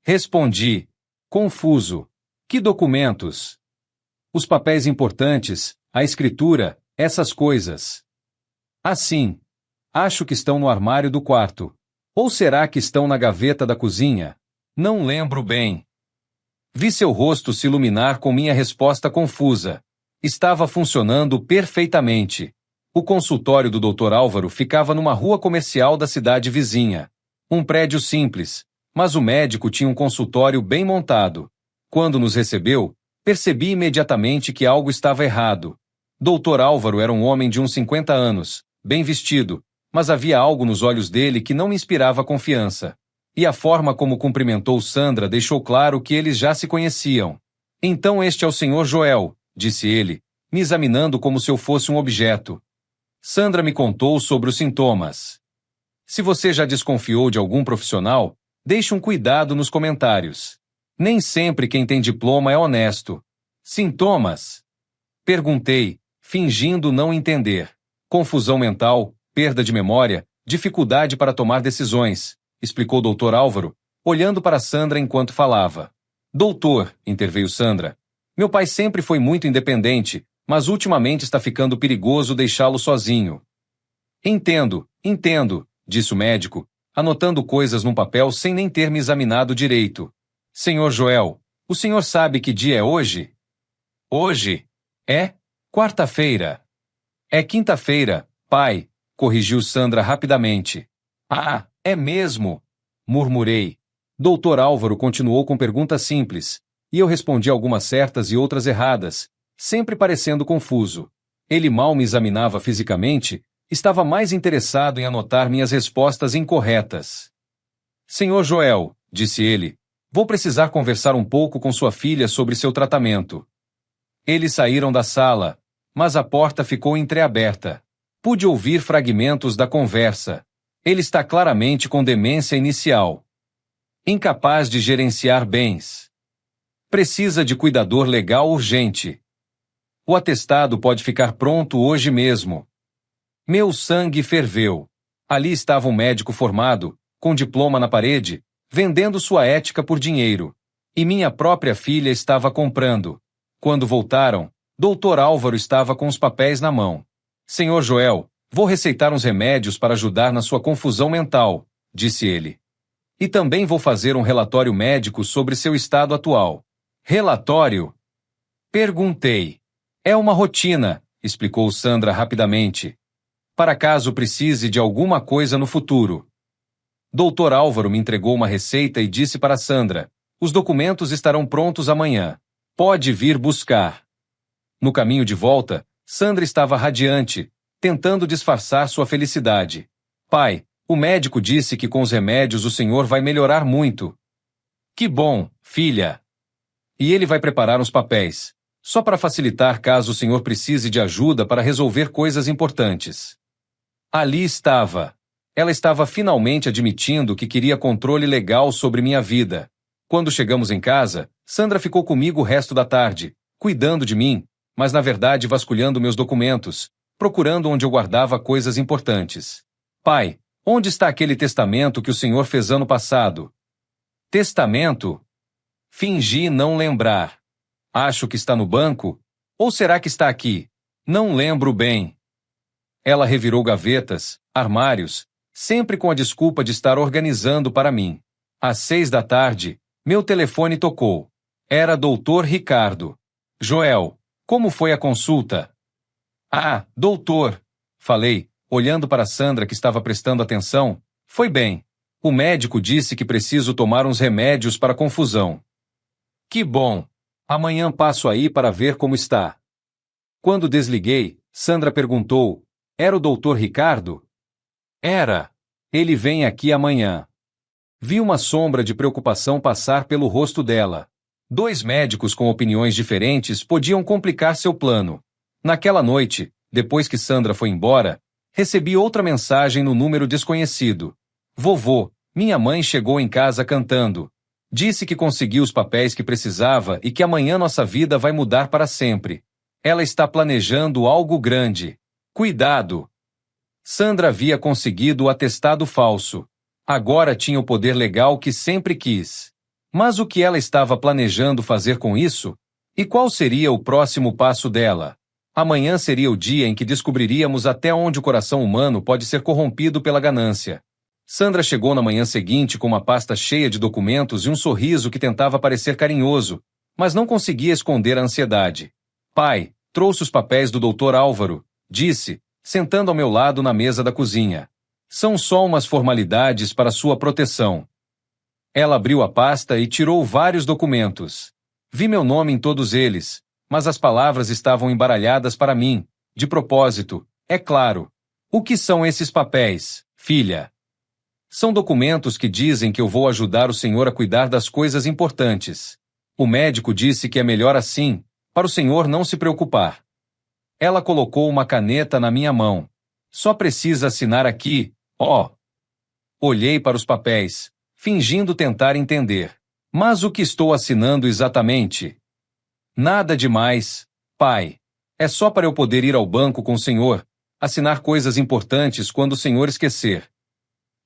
Respondi, confuso. Que documentos? Os papéis importantes, a escritura, essas coisas. Assim. Acho que estão no armário do quarto. Ou será que estão na gaveta da cozinha? Não lembro bem. Vi seu rosto se iluminar com minha resposta confusa. Estava funcionando perfeitamente. O consultório do Dr. Álvaro ficava numa rua comercial da cidade vizinha. Um prédio simples, mas o médico tinha um consultório bem montado. Quando nos recebeu, percebi imediatamente que algo estava errado. Dr. Álvaro era um homem de uns 50 anos, bem vestido, mas havia algo nos olhos dele que não me inspirava confiança. E a forma como cumprimentou Sandra deixou claro que eles já se conheciam. Então este é o Sr. Joel, disse ele, me examinando como se eu fosse um objeto. Sandra me contou sobre os sintomas. Se você já desconfiou de algum profissional, deixe um cuidado nos comentários. Nem sempre quem tem diploma é honesto. Sintomas? Perguntei, fingindo não entender. Confusão mental, perda de memória, dificuldade para tomar decisões, explicou o Dr. Álvaro, olhando para Sandra enquanto falava. Doutor, interveio Sandra, meu pai sempre foi muito independente, mas ultimamente está ficando perigoso deixá-lo sozinho. Entendo, disse o médico, anotando coisas num papel sem nem ter me examinado direito. Senhor Joel, o senhor sabe que dia é hoje? Hoje? É? Quarta-feira. É quinta-feira, pai, corrigiu Sandra rapidamente. Ah, é mesmo? Murmurei. Doutor Álvaro continuou com perguntas simples, e eu respondi algumas certas e outras erradas, sempre parecendo confuso. Ele mal me examinava fisicamente, estava mais interessado em anotar minhas respostas incorretas. Senhor Joel, disse ele, vou precisar conversar um pouco com sua filha sobre seu tratamento. Eles saíram da sala, mas a porta ficou entreaberta. Pude ouvir fragmentos da conversa. Ele está claramente com demência inicial. Incapaz de gerenciar bens. Precisa de cuidador legal urgente. O atestado pode ficar pronto hoje mesmo. Meu sangue ferveu. Ali estava um médico formado, com diploma na parede, vendendo sua ética por dinheiro. E minha própria filha estava comprando. Quando voltaram, Dr. Álvaro estava com os papéis na mão. Senhor Joel, vou receitar uns remédios para ajudar na sua confusão mental, disse ele. E também vou fazer um relatório médico sobre seu estado atual. Relatório? Perguntei. É uma rotina, explicou Sandra rapidamente. Para caso precise de alguma coisa no futuro. Dr. Álvaro me entregou uma receita e disse para Sandra, os documentos estarão prontos amanhã. Pode vir buscar. No caminho de volta, Sandra estava radiante, tentando disfarçar sua felicidade. Pai, o médico disse que com os remédios o senhor vai melhorar muito. Que bom, filha. E ele vai preparar os papéis, só para facilitar caso o senhor precise de ajuda para resolver coisas importantes. Ali estava. Ela estava finalmente admitindo que queria controle legal sobre minha vida. Quando chegamos em casa, Sandra ficou comigo o resto da tarde, cuidando de mim, mas na verdade vasculhando meus documentos, procurando onde eu guardava coisas importantes. Pai, onde está aquele testamento que o senhor fez ano passado? Testamento? Fingi não lembrar. Acho que está no banco. Ou será que está aqui? Não lembro bem. Ela revirou gavetas, armários, sempre com a desculpa de estar organizando para mim. Às 6 da tarde, meu telefone tocou. Era Dr. Ricardo. Joel, como foi a consulta? Ah, doutor, falei, olhando para Sandra que estava prestando atenção. Foi bem. O médico disse que preciso tomar uns remédios para confusão. Que bom. Amanhã passo aí para ver como está. Quando desliguei, Sandra perguntou, era o Dr. Ricardo? Era. Ele vem aqui amanhã. Vi uma sombra de preocupação passar pelo rosto dela. 2 médicos com opiniões diferentes podiam complicar seu plano. Naquela noite, depois que Sandra foi embora, recebi outra mensagem no número desconhecido. Vovô, minha mãe chegou em casa cantando. Disse que conseguiu os papéis que precisava e que amanhã nossa vida vai mudar para sempre. Ela está planejando algo grande. Cuidado! Sandra havia conseguido o atestado falso. Agora tinha o poder legal que sempre quis. Mas o que ela estava planejando fazer com isso? E qual seria o próximo passo dela? Amanhã seria o dia em que descobriríamos até onde o coração humano pode ser corrompido pela ganância. Sandra chegou na manhã seguinte com uma pasta cheia de documentos e um sorriso que tentava parecer carinhoso, mas não conseguia esconder a ansiedade. Pai, trouxe os papéis do Dr. Álvaro, disse, sentando ao meu lado na mesa da cozinha. São só umas formalidades para sua proteção. Ela abriu a pasta e tirou vários documentos. Vi meu nome em todos eles, mas as palavras estavam embaralhadas para mim, de propósito, é claro. O que são esses papéis, filha? São documentos que dizem que eu vou ajudar o senhor a cuidar das coisas importantes. O médico disse que é melhor assim, para o senhor não se preocupar. Ela colocou uma caneta na minha mão. Só precisa assinar aqui, ó. Olhei para os papéis, fingindo tentar entender. Mas o que estou assinando exatamente? Nada demais, pai. É só para eu poder ir ao banco com o senhor, assinar coisas importantes quando o senhor esquecer.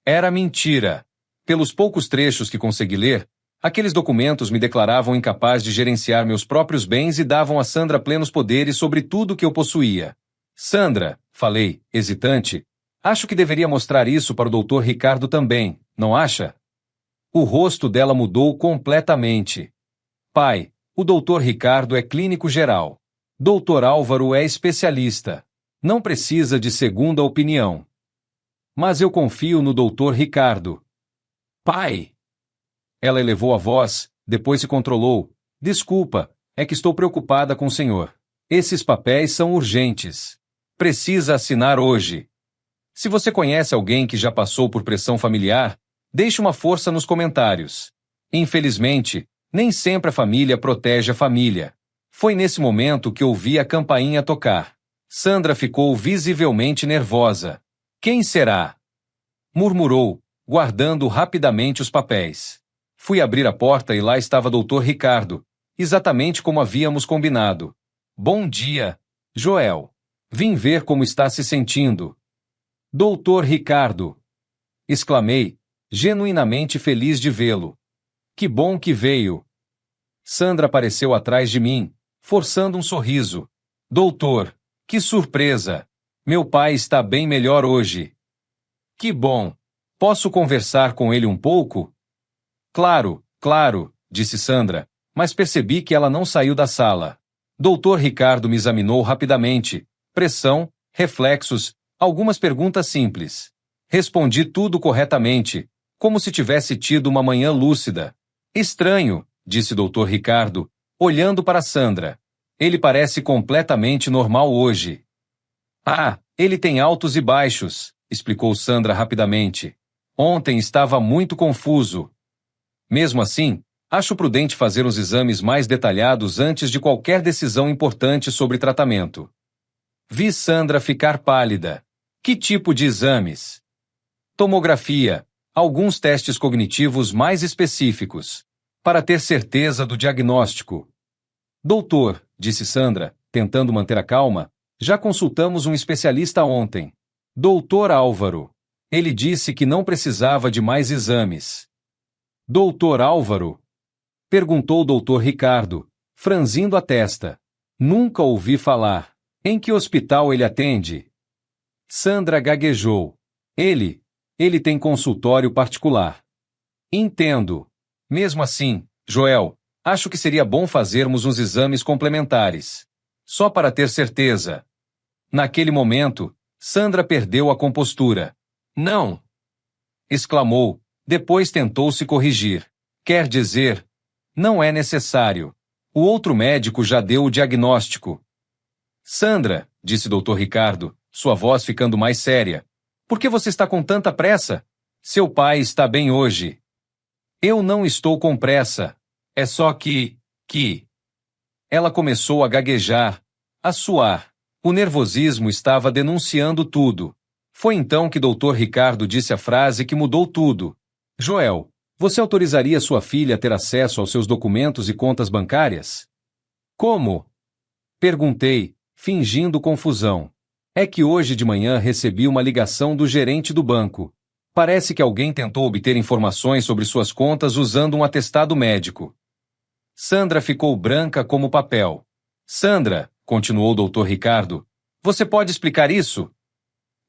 Era mentira. Pelos poucos trechos que consegui ler, aqueles documentos me declaravam incapaz de gerenciar meus próprios bens e davam a Sandra plenos poderes sobre tudo que eu possuía. Sandra, falei, hesitante, acho que deveria mostrar isso para o Dr. Ricardo também, não acha? O rosto dela mudou completamente. Pai, o Dr. Ricardo é clínico geral. Dr. Álvaro é especialista. Não precisa de segunda opinião. Mas eu confio no Dr. Ricardo. Pai! Ela elevou a voz, depois se controlou. Desculpa, é que estou preocupada com o senhor. Esses papéis são urgentes. Precisa assinar hoje. Se você conhece alguém que já passou por pressão familiar, deixe uma força nos comentários. Infelizmente, nem sempre a família protege a família. Foi nesse momento que ouvi a campainha tocar. Sandra ficou visivelmente nervosa. Quem será? Murmurou, guardando rapidamente os papéis. Fui abrir a porta e lá estava Dr. Ricardo, exatamente como havíamos combinado. Bom dia, Joel. Vim ver como está se sentindo. Dr. Ricardo! Exclamei, genuinamente feliz de vê-lo. Que bom que veio. Sandra apareceu atrás de mim, forçando um sorriso. Doutor, que surpresa! Meu pai está bem melhor hoje. Que bom! Posso conversar com ele um pouco? Claro, claro, disse Sandra, mas percebi que ela não saiu da sala. Dr. Ricardo me examinou rapidamente. Pressão, reflexos, algumas perguntas simples. Respondi tudo corretamente, como se tivesse tido uma manhã lúcida. Estranho, disse Dr. Ricardo, olhando para Sandra. Ele parece completamente normal hoje. Ah, ele tem altos e baixos, explicou Sandra rapidamente. Ontem estava muito confuso. Mesmo assim, acho prudente fazer os exames mais detalhados antes de qualquer decisão importante sobre tratamento. Vi Sandra ficar pálida. Que tipo de exames? Tomografia, alguns testes cognitivos mais específicos, para ter certeza do diagnóstico. Doutor, disse Sandra, tentando manter a calma, já consultamos um especialista ontem. Doutor Álvaro. Ele disse que não precisava de mais exames. Doutor Álvaro? Perguntou o Dr. Ricardo, franzindo a testa. Nunca ouvi falar. Em que hospital ele atende? Sandra gaguejou. Ele tem consultório particular. Entendo. Mesmo assim, Joel, acho que seria bom fazermos uns exames complementares. Só para ter certeza. Naquele momento, Sandra perdeu a compostura. Não! Exclamou, depois tentou se corrigir. Quer dizer, não é necessário. O outro médico já deu o diagnóstico. Sandra, disse Dr. Ricardo, sua voz ficando mais séria. Por que você está com tanta pressa? Seu pai está bem hoje. Eu não estou com pressa. É só que... Ela começou a gaguejar, a suar. O nervosismo estava denunciando tudo. Foi então que Dr. Ricardo disse a frase que mudou tudo. Joel, você autorizaria sua filha a ter acesso aos seus documentos e contas bancárias? Como? Perguntei, fingindo confusão. É que hoje de manhã recebi uma ligação do gerente do banco. Parece que alguém tentou obter informações sobre suas contas usando um atestado médico. Sandra ficou branca como papel. Sandra, continuou o Dr. Ricardo, você pode explicar isso?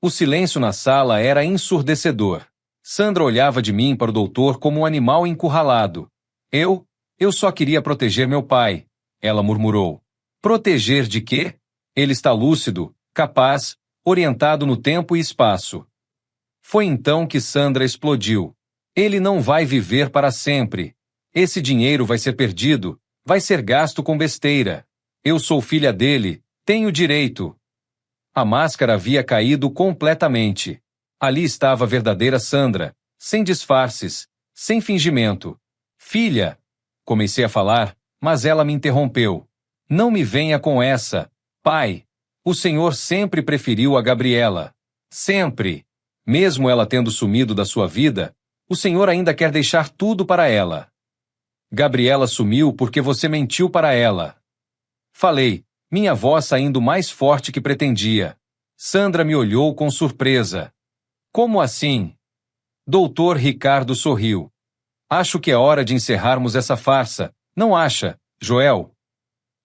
O silêncio na sala era ensurdecedor. Sandra olhava de mim para o doutor como um animal encurralado. Eu só queria proteger meu pai, ela murmurou. Proteger de quê? Ele está lúcido, capaz, orientado no tempo e espaço. Foi então que Sandra explodiu. Ele não vai viver para sempre. Esse dinheiro vai ser perdido, vai ser gasto com besteira. Eu sou filha dele, tenho direito. A máscara havia caído completamente. Ali estava a verdadeira Sandra, sem disfarces, sem fingimento. Filha! Comecei a falar, mas ela me interrompeu. Não me venha com essa. Pai! O senhor sempre preferiu a Gabriela. Sempre! Mesmo ela tendo sumido da sua vida, o senhor ainda quer deixar tudo para ela. Gabriela sumiu porque você mentiu para ela. Falei, minha voz saindo mais forte que pretendia. Sandra me olhou com surpresa. Como assim? Doutor Ricardo sorriu. Acho que é hora de encerrarmos essa farsa, não acha, Joel?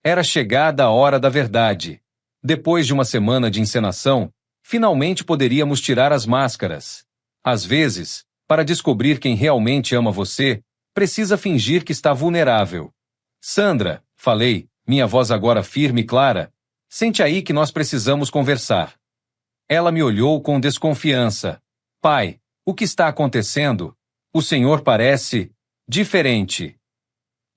Era chegada a hora da verdade. Depois de uma semana de encenação, finalmente poderíamos tirar as máscaras. Às vezes, para descobrir quem realmente ama você, precisa fingir que está vulnerável. Sandra, falei, minha voz agora firme e clara, sente aí que nós precisamos conversar. Ela me olhou com desconfiança. Pai, o que está acontecendo? O senhor parece diferente.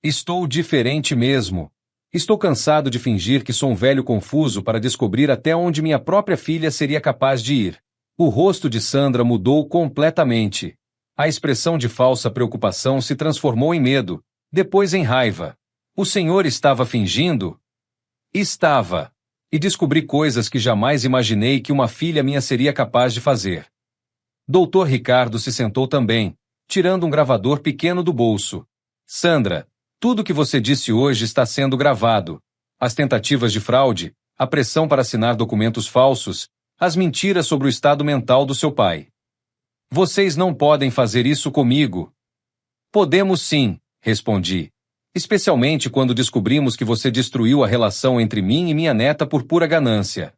Estou diferente mesmo. Estou cansado de fingir que sou um velho confuso para descobrir até onde minha própria filha seria capaz de ir. O rosto de Sandra mudou completamente. A expressão de falsa preocupação se transformou em medo, depois em raiva. O senhor estava fingindo? Estava. E descobri coisas que jamais imaginei que uma filha minha seria capaz de fazer. Dr. Ricardo se sentou também, tirando um gravador pequeno do bolso. Sandra, tudo o que você disse hoje está sendo gravado. As tentativas de fraude, a pressão para assinar documentos falsos, as mentiras sobre o estado mental do seu pai. Vocês não podem fazer isso comigo. Podemos sim, respondi. Especialmente quando descobrimos que você destruiu a relação entre mim e minha neta por pura ganância.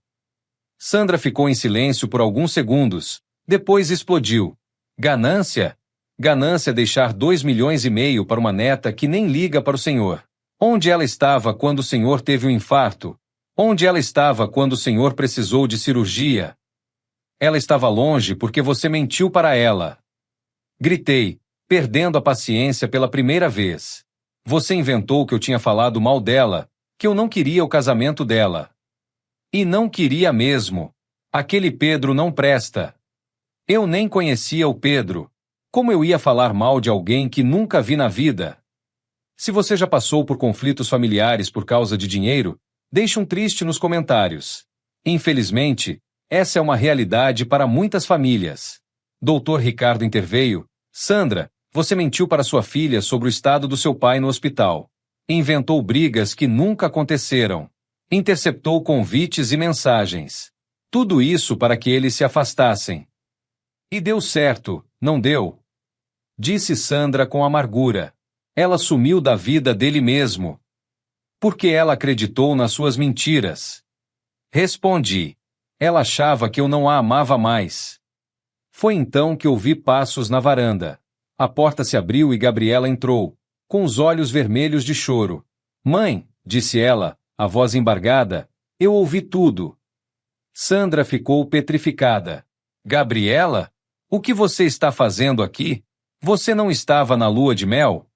Sandra ficou em silêncio por alguns segundos, depois explodiu. Ganância? Ganância deixar 2,5 milhões para uma neta que nem liga para o senhor. Onde ela estava quando o senhor teve um infarto? Onde ela estava quando o senhor precisou de cirurgia? Ela estava longe porque você mentiu para ela. Gritei, perdendo a paciência pela primeira vez. Você inventou que eu tinha falado mal dela, que eu não queria o casamento dela. E não queria mesmo. Aquele Pedro não presta. Eu nem conhecia o Pedro. Como eu ia falar mal de alguém que nunca vi na vida? Se você já passou por conflitos familiares por causa de dinheiro, deixe um triste nos comentários. Infelizmente, essa é uma realidade para muitas famílias. Dr. Ricardo interveio. Sandra, você mentiu para sua filha sobre o estado do seu pai no hospital. Inventou brigas que nunca aconteceram. Interceptou convites e mensagens. Tudo isso para que eles se afastassem. E deu certo, não deu? Disse Sandra com amargura. Ela sumiu da vida dele mesmo. Porque ela acreditou nas suas mentiras. Respondi. Ela achava que eu não a amava mais. Foi então que ouvi passos na varanda. A porta se abriu e Gabriela entrou, com os olhos vermelhos de choro. Mãe, disse ela, a voz embargada, eu ouvi tudo. Sandra ficou petrificada. Gabriela? O que você está fazendo aqui? Você não estava na lua de mel?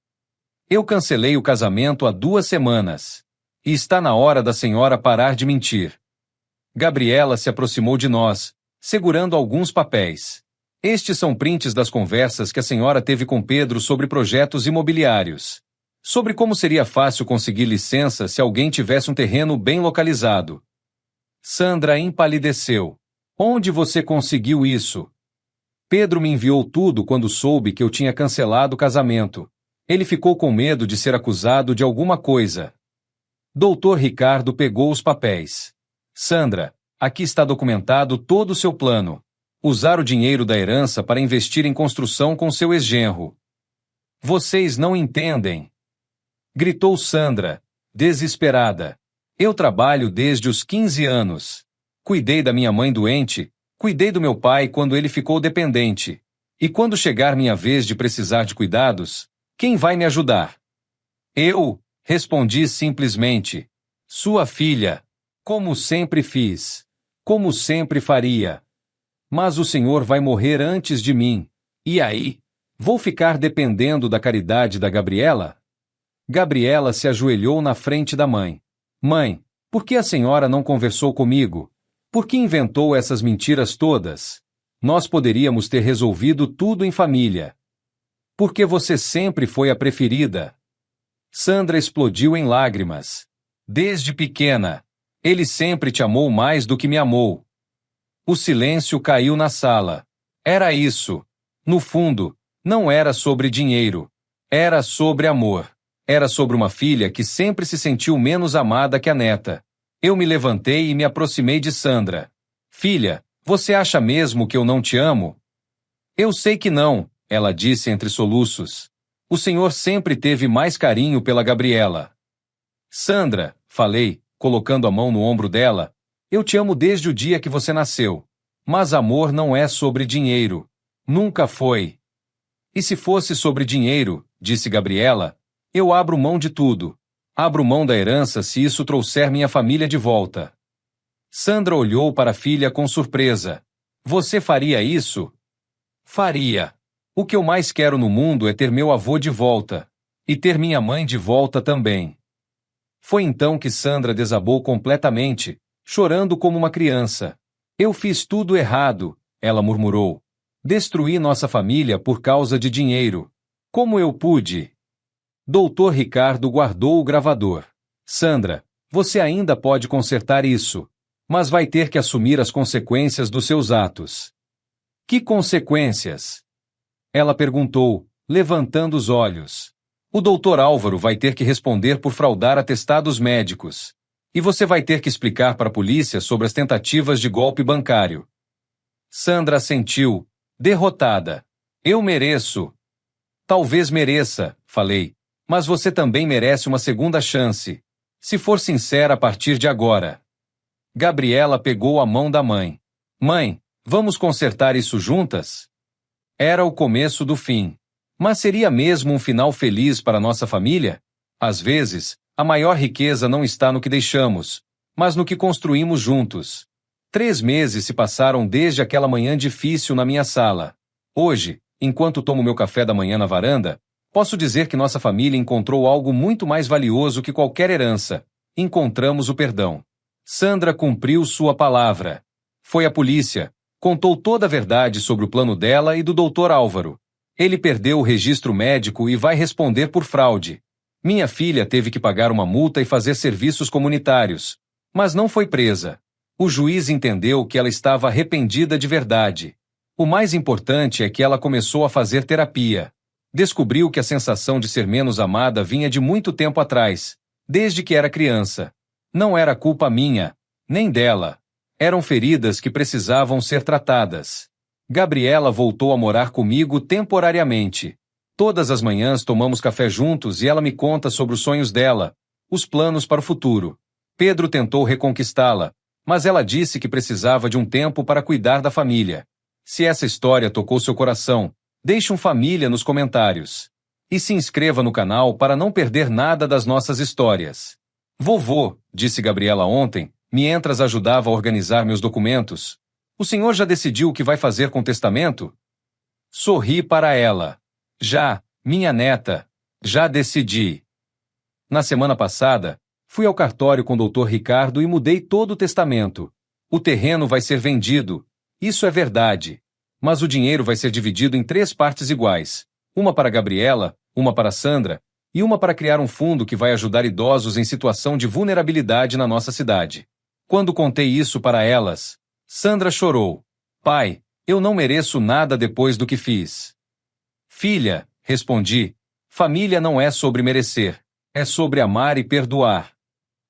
Eu cancelei o casamento há 2 semanas. E está na hora da senhora parar de mentir. Gabriela se aproximou de nós, segurando alguns papéis. Estes são prints das conversas que a senhora teve com Pedro sobre projetos imobiliários. Sobre como seria fácil conseguir licença se alguém tivesse um terreno bem localizado. Sandra empalideceu. Onde você conseguiu isso? Pedro me enviou tudo quando soube que eu tinha cancelado o casamento. Ele ficou com medo de ser acusado de alguma coisa. Dr. Ricardo pegou os papéis. Sandra, aqui está documentado todo o seu plano. Usar o dinheiro da herança para investir em construção com seu ex-genro. Vocês não entendem. Gritou Sandra, desesperada. Eu trabalho desde os 15 anos. Cuidei da minha mãe doente, cuidei do meu pai quando ele ficou dependente. E quando chegar minha vez de precisar de cuidados, quem vai me ajudar? Eu, respondi simplesmente. Sua filha. Como sempre fiz. Como sempre faria. Mas o senhor vai morrer antes de mim. E aí? Vou ficar dependendo da caridade da Gabriela? Gabriela se ajoelhou na frente da mãe. Mãe, por que a senhora não conversou comigo? Por que inventou essas mentiras todas? Nós poderíamos ter resolvido tudo em família. Porque você sempre foi a preferida. Sandra explodiu em lágrimas. Desde pequena, ele sempre te amou mais do que me amou. O silêncio caiu na sala. Era isso. No fundo, não era sobre dinheiro. Era sobre amor. Era sobre uma filha que sempre se sentiu menos amada que a neta. Eu me levantei e me aproximei de Sandra. Filha, você acha mesmo que eu não te amo? Eu sei que não, ela disse entre soluços. O senhor sempre teve mais carinho pela Gabriela. Sandra, falei, colocando a mão no ombro dela, eu te amo desde o dia que você nasceu. Mas amor não é sobre dinheiro. Nunca foi. E se fosse sobre dinheiro, disse Gabriela, eu abro mão de tudo. Abro mão da herança se isso trouxer minha família de volta. Sandra olhou para a filha com surpresa. Você faria isso? Faria. O que eu mais quero no mundo é ter meu avô de volta. E ter minha mãe de volta também. Foi então que Sandra desabou completamente, chorando como uma criança. Eu fiz tudo errado, ela murmurou. Destruí nossa família por causa de dinheiro. Como eu pude? Doutor Ricardo guardou o gravador. Sandra, você ainda pode consertar isso. Mas vai ter que assumir as consequências dos seus atos. Que consequências? Ela perguntou, levantando os olhos. O doutor Álvaro vai ter que responder por fraudar atestados médicos. E você vai ter que explicar para a polícia sobre as tentativas de golpe bancário. Sandra assentiu, derrotada. Eu mereço. Talvez mereça, falei. Mas você também merece uma segunda chance. Se for sincera a partir de agora. Gabriela pegou a mão da mãe. Mãe, vamos consertar isso juntas? Era o começo do fim. Mas seria mesmo um final feliz para nossa família? Às vezes, a maior riqueza não está no que deixamos, mas no que construímos juntos. 3 meses se passaram desde aquela manhã difícil na minha sala. Hoje, enquanto tomo meu café da manhã na varanda, posso dizer que nossa família encontrou algo muito mais valioso que qualquer herança. Encontramos o perdão. Sandra cumpriu sua palavra. Foi à polícia, contou toda a verdade sobre o plano dela e do Dr. Álvaro. Ele perdeu o registro médico e vai responder por fraude. Minha filha teve que pagar uma multa e fazer serviços comunitários, mas não foi presa. O juiz entendeu que ela estava arrependida de verdade. O mais importante é que ela começou a fazer terapia. Descobriu que a sensação de ser menos amada vinha de muito tempo atrás, desde que era criança. Não era culpa minha, nem dela. Eram feridas que precisavam ser tratadas. Gabriela voltou a morar comigo temporariamente. Todas as manhãs tomamos café juntos e ela me conta sobre os sonhos dela, os planos para o futuro. Pedro tentou reconquistá-la, mas ela disse que precisava de um tempo para cuidar da família. Se essa história tocou seu coração, deixe um família nos comentários. E se inscreva no canal para não perder nada das nossas histórias. Vovô, disse Gabriela ontem, mientras ajudava a organizar meus documentos. O senhor já decidiu o que vai fazer com o testamento? Sorri para ela. Já, minha neta. Já decidi. Na semana passada, fui ao cartório com o Dr. Ricardo e mudei todo o testamento. O terreno vai ser vendido. Isso é verdade. Mas o dinheiro vai ser dividido em 3 partes iguais. Uma para Gabriela, uma para Sandra, e uma para criar um fundo que vai ajudar idosos em situação de vulnerabilidade na nossa cidade. Quando contei isso para elas, Sandra chorou. Pai, eu não mereço nada depois do que fiz. Filha, respondi, família não é sobre merecer, é sobre amar e perdoar.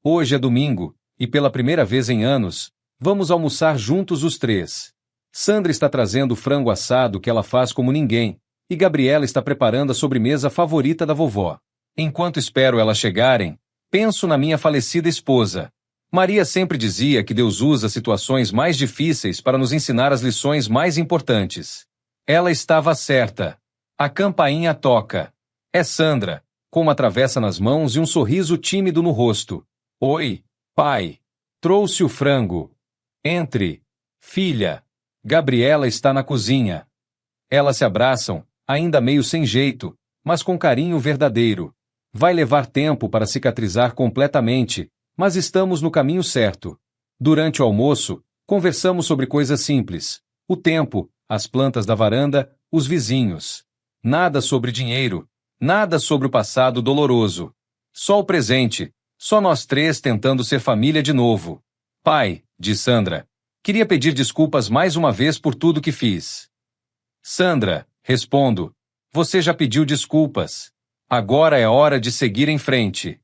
Hoje é domingo, e pela primeira vez em anos, vamos almoçar juntos os 3. Sandra está trazendo o frango assado que ela faz como ninguém, e Gabriela está preparando a sobremesa favorita da vovó. Enquanto espero elas chegarem, penso na minha falecida esposa. Maria sempre dizia que Deus usa situações mais difíceis para nos ensinar as lições mais importantes. Ela estava certa. A campainha toca. É Sandra, com uma travessa nas mãos e um sorriso tímido no rosto. Oi, pai. Trouxe o frango. Entre. Filha. Gabriela está na cozinha. Elas se abraçam, ainda meio sem jeito, mas com carinho verdadeiro. Vai levar tempo para cicatrizar completamente, mas estamos no caminho certo. Durante o almoço, conversamos sobre coisas simples. O tempo, as plantas da varanda, os vizinhos. Nada sobre dinheiro, nada sobre o passado doloroso. Só o presente, só nós 3 tentando ser família de novo. Pai, disse Sandra, queria pedir desculpas mais uma vez por tudo que fiz. Sandra, respondo, você já pediu desculpas. Agora é hora de seguir em frente.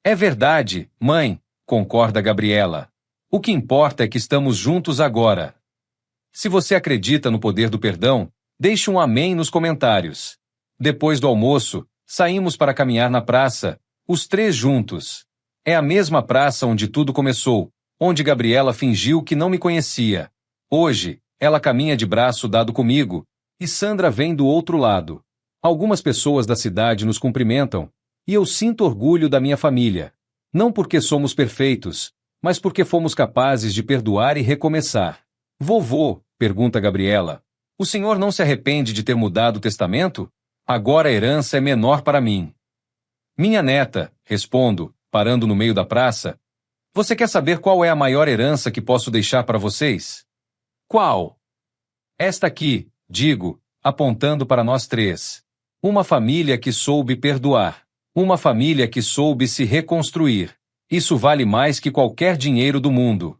É verdade, mãe, concorda Gabriela. O que importa é que estamos juntos agora. Se você acredita no poder do perdão, deixe um amém nos comentários. Depois do almoço, saímos para caminhar na praça, os 3 juntos. É a mesma praça onde tudo começou, onde Gabriela fingiu que não me conhecia. Hoje, ela caminha de braço dado comigo, e Sandra vem do outro lado. Algumas pessoas da cidade nos cumprimentam, e eu sinto orgulho da minha família. Não porque somos perfeitos, mas porque fomos capazes de perdoar e recomeçar. Vovô, pergunta Gabriela, O senhor não se arrepende de ter mudado o testamento? Agora a herança é menor para mim. Minha neta, respondo, parando no meio da praça. Você quer saber qual é a maior herança que posso deixar para vocês? Qual? Esta aqui, digo, apontando para nós três. Uma família que soube perdoar. Uma família que soube se reconstruir. Isso vale mais que qualquer dinheiro do mundo.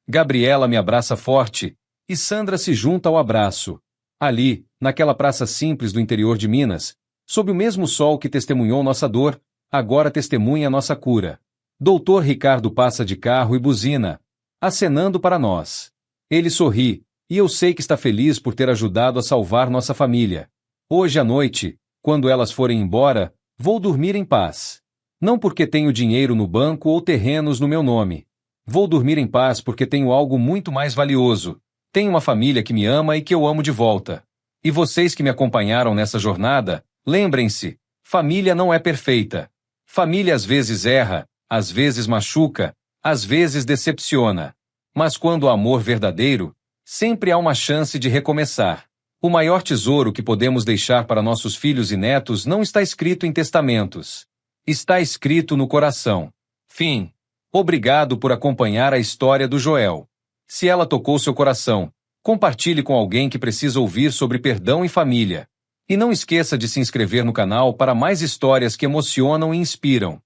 Gabriela me abraça forte, e Sandra se junta ao abraço. Ali, naquela praça simples do interior de Minas, sob o mesmo sol que testemunhou nossa dor, agora testemunha nossa cura. Doutor Ricardo passa de carro e buzina, acenando para nós. Ele sorri, e eu sei que está feliz por ter ajudado a salvar nossa família. Hoje à noite, quando elas forem embora, vou dormir em paz. Não porque tenho dinheiro no banco ou terrenos no meu nome. Vou dormir em paz porque tenho algo muito mais valioso. Tenho uma família que me ama e que eu amo de volta. E vocês que me acompanharam nessa jornada, lembrem-se, família não é perfeita. Família às vezes erra, às vezes machuca, às vezes decepciona. Mas quando o amor verdadeiro, sempre há uma chance de recomeçar. O maior tesouro que podemos deixar para nossos filhos e netos não está escrito em testamentos. Está escrito no coração. Fim. Obrigado por acompanhar a história do Joel. Se ela tocou seu coração, compartilhe com alguém que precisa ouvir sobre perdão e família. E não esqueça de se inscrever no canal para mais histórias que emocionam e inspiram.